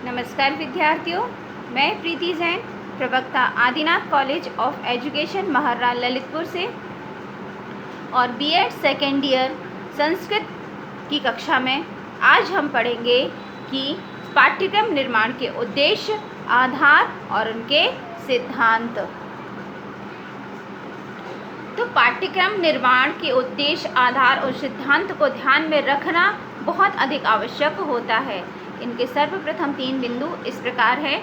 नमस्कार विद्यार्थियों, मैं प्रीति जैन, प्रवक्ता Adinath college of education Maharra Lalitpur से और बीएड सेकेंड ईयर संस्कृत की कक्षा में आज हम पढ़ेंगे कि पाठ्यक्रम निर्माण के उद्देश्य, आधार और उनके सिद्धांत। तो पाठ्यक्रम निर्माण के उद्देश्य, आधार और सिद्धांत को ध्यान में रखना बहुत अधिक आवश्यक होता है। इनके सर्वप्रथम 3 बिंदु इस प्रकार है।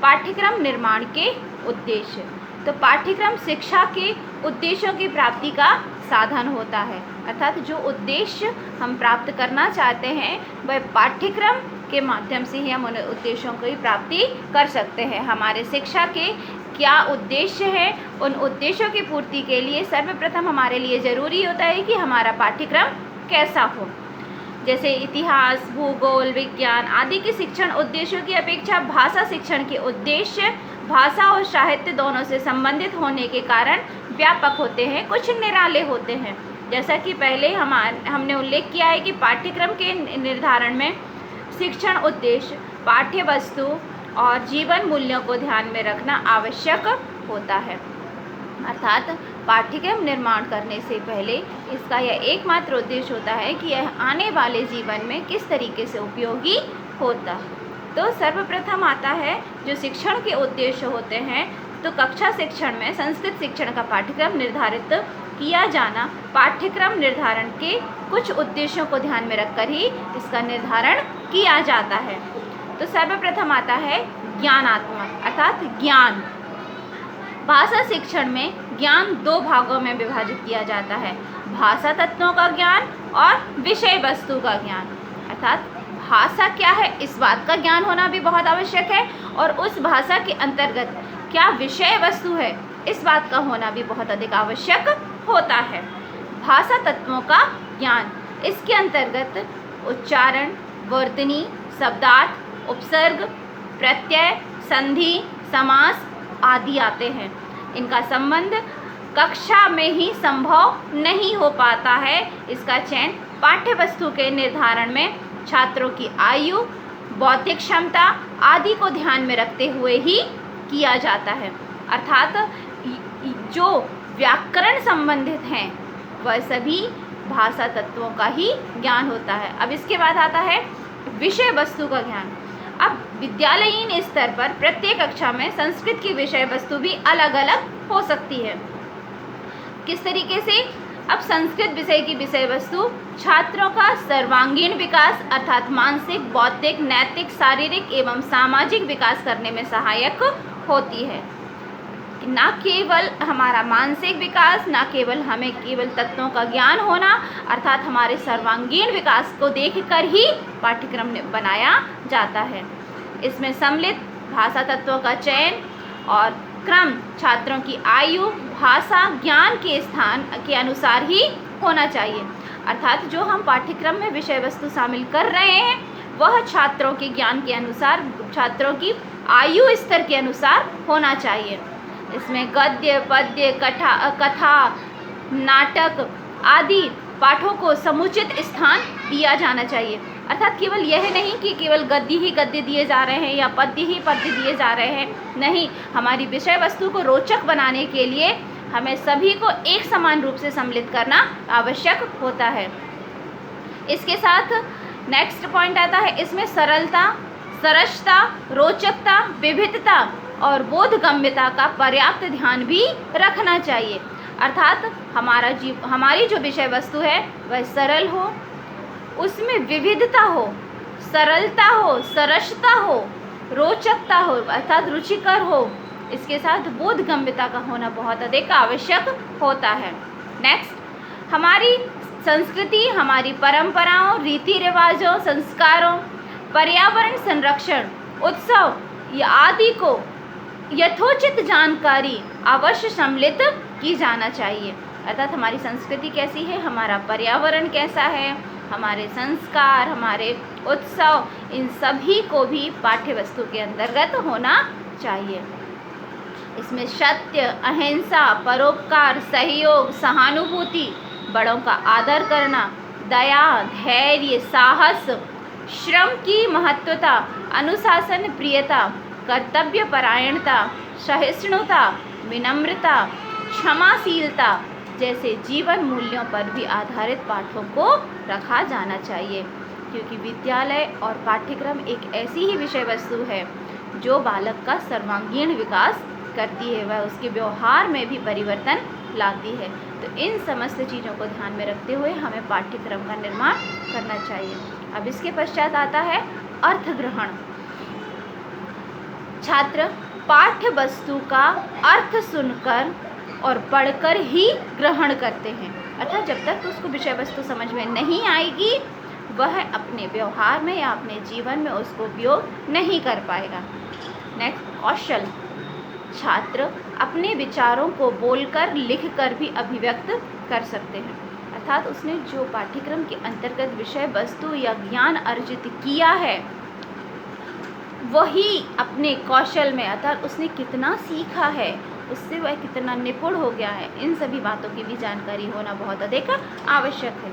पाठ्यक्रम निर्माण के उद्देश्य, तो पाठ्यक्रम शिक्षा के उद्देश्यों की प्राप्ति का साधन होता है, अर्थात जो उद्देश्य हम प्राप्त करना चाहते हैं वह पाठ्यक्रम के माध्यम से ही हम उन उद्देश्यों की प्राप्ति कर सकते हैं। हमारे शिक्षा के क्या उद्देश्य है, उन उद्देश्यों की पूर्ति के लिए सर्वप्रथम हमारे लिए ज़रूरी होता है कि हमारा पाठ्यक्रम कैसा हो। जैसे इतिहास, भूगोल, विज्ञान आदि के शिक्षण उद्देश्यों की अपेक्षा भाषा शिक्षण के उद्देश्य भाषा और साहित्य दोनों से संबंधित होने के कारण व्यापक होते हैं, कुछ निराले होते हैं। जैसा कि पहले हमने उल्लेख किया है कि पाठ्यक्रम के निर्धारण में शिक्षण उद्देश्य, पाठ्य वस्तु और जीवन मूल्यों को ध्यान में रखना आवश्यक होता है। अर्थात पाठ्यक्रम निर्माण करने से पहले इसका यह एकमात्र उद्देश्य होता है कि यह आने वाले जीवन में किस तरीके से उपयोगी होता। तो सर्वप्रथम आता है जो शिक्षण के उद्देश्य होते हैं। तो कक्षा शिक्षण में संस्कृत शिक्षण का पाठ्यक्रम निर्धारित किया जाना पाठ्यक्रम निर्धारण के कुछ उद्देश्यों को ध्यान में रखकर ही इसका निर्धारण किया जाता है। तो सर्वप्रथम आता है ज्ञानात्मक, अर्थात ज्ञान। भाषा शिक्षण में ज्ञान 2 भागों में विभाजित किया जाता है, भाषा तत्वों का ज्ञान और विषय वस्तु का ज्ञान। अर्थात भाषा क्या है इस बात का ज्ञान होना भी बहुत आवश्यक है और उस भाषा के अंतर्गत क्या विषय वस्तु है इस बात का होना भी बहुत अधिक आवश्यक होता है। भाषा तत्वों का ज्ञान, इसके अंतर्गत उच्चारण, वर्तनी, शब्दार्थ, उपसर्ग, प्रत्यय, संधि, समास आदि आते हैं। इनका संबंध कक्षा में ही संभव नहीं हो पाता है। इसका चयन पाठ्य वस्तु के निर्धारण में छात्रों की आयु, बौद्धिक क्षमता आदि को ध्यान में रखते हुए ही किया जाता है। अर्थात जो व्याकरण संबंधित हैं वह सभी भाषा तत्वों का ही ज्ञान होता है। अब इसके बाद आता है विषय वस्तु का ज्ञान। अब विद्यालयीन स्तर पर प्रत्येक कक्षा में संस्कृत की विषय वस्तु भी अलग अलग हो सकती है। किस तरीके से? अब संस्कृत विषय की विषय वस्तु छात्रों का सर्वांगीण विकास अर्थात मानसिक, बौद्धिक, नैतिक, शारीरिक एवं सामाजिक विकास करने में सहायक होती है। न केवल हमारा मानसिक विकास, न केवल हमें केवल तत्वों का ज्ञान होना, अर्थात हमारे सर्वांगीण विकास को देखकर ही पाठ्यक्रम बनाया जाता है। इसमें सम्मिलित भाषा तत्वों का चयन और क्रम छात्रों की आयु, भाषा, ज्ञान के स्थान के अनुसार ही होना चाहिए। अर्थात जो हम पाठ्यक्रम में विषय वस्तु शामिल कर रहे हैं वह छात्रों के ज्ञान के अनुसार, छात्रों की आयु स्तर के अनुसार होना चाहिए। इसमें गद्य, पद्य, कथा, नाटक आदि पाठों को समुचित स्थान दिया जाना चाहिए। अर्थात केवल यह नहीं कि केवल गद्य ही गद्य दिए जा रहे हैं या पद्य ही पद्य दिए जा रहे हैं, नहीं, हमारी विषय वस्तु को रोचक बनाने के लिए हमें सभी को एक समान रूप से सम्मिलित करना आवश्यक होता है। इसके साथ नेक्स्ट पॉइंट आता है, इसमें सरलता, सरसता, रोचकता, विविधता और बोधगम्यता का पर्याप्त ध्यान भी रखना चाहिए। अर्थात हमारी जो विषय वस्तु है वह सरल हो, उसमें विविधता हो, सरलता हो, सरसता हो, रोचकता हो अर्थात रुचिकर हो, इसके साथ बोधगम्यता का होना बहुत अधिक आवश्यक होता है। नेक्स्ट, हमारी संस्कृति, हमारी परंपराओं, रीति रिवाजों, संस्कारों, पर्यावरण संरक्षण, उत्सव आदि को यथोचित जानकारी अवश्य सम्मिलित की जाना चाहिए। अर्थात हमारी संस्कृति कैसी है, हमारा पर्यावरण कैसा है, हमारे संस्कार, हमारे उत्सव, इन सभी को भी पाठ्य वस्तु के अंतर्गत होना चाहिए। इसमें सत्य, अहिंसा, परोपकार, सहयोग, सहानुभूति, बड़ों का आदर करना, दया, धैर्य, साहस, श्रम की महत्वता, अनुशासन प्रियता, कर्तव्य परायणता, सहिष्णुता, विनम्रता, क्षमाशीलता जैसे जीवन मूल्यों पर भी आधारित पाठों को रखा जाना चाहिए, क्योंकि विद्यालय और पाठ्यक्रम एक ऐसी ही विषय वस्तु है जो बालक का सर्वांगीण विकास करती है, वह उसके व्यवहार में भी परिवर्तन लाती है। तो इन समस्त चीज़ों को ध्यान में रखते हुए हमें पाठ्यक्रम का निर्माण करना चाहिए। अब इसके पश्चात आता है अर्थ ग्रहण। छात्र पाठ्य वस्तु का अर्थ सुनकर और पढ़कर ही ग्रहण करते हैं, अर्थात जब तक उसको विषय वस्तु समझ में नहीं आएगी वह अपने व्यवहार में या अपने जीवन में उसको उपयोग नहीं कर पाएगा। नेक्स्ट कौशल। छात्र अपने विचारों को बोलकर लिखकर भी अभिव्यक्त कर सकते हैं, अर्थात उसने जो पाठ्यक्रम के अंतर्गत विषय वस्तु या ज्ञान अर्जित किया है वही अपने कौशल में, अर्थात उसने कितना सीखा है, उससे वह कितना निपुण हो गया है, इन सभी बातों की भी जानकारी होना बहुत अधिक आवश्यक है।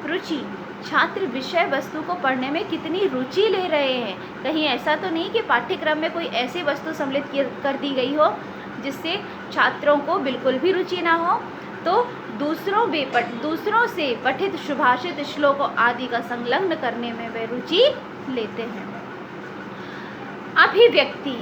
रुचि। छात्र विषय वस्तु को पढ़ने में कितनी रुचि ले रहे हैं। कहीं ऐसा तो नहीं कि पाठ्यक्रम में कोई ऐसी वस्तु सम्मिलित कर दी गई हो जिससे छात्रों को बिल्कुल भी रुचि ना हो, तो दूसरों से पठित सुभाषित श्लोकों आदि का संलग्न करने में वे रुचि लेते हैं। अभिवृत्ति।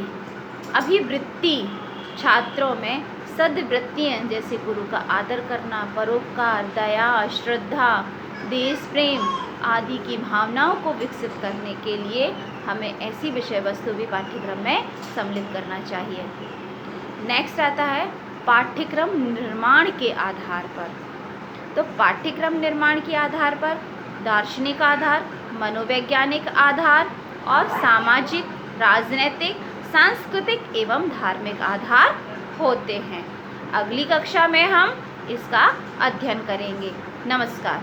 छात्रों में सद्वृत्तियाँ जैसे गुरु का आदर करना, परोपकार, दया, श्रद्धा, देश प्रेम आदि की भावनाओं को विकसित करने के लिए हमें ऐसी विषय वस्तु भी पाठ्यक्रम में सम्मिलित करना चाहिए। नेक्स्ट आता है पाठ्यक्रम निर्माण के आधार पर। तो पाठ्यक्रम निर्माण के आधार पर दार्शनिक आधार, मनोवैज्ञानिक आधार और सामाजिक, राजनैतिक, सांस्कृतिक एवं धार्मिक आधार होते हैं। अगली कक्षा में हम इसका अध्ययन करेंगे। नमस्कार।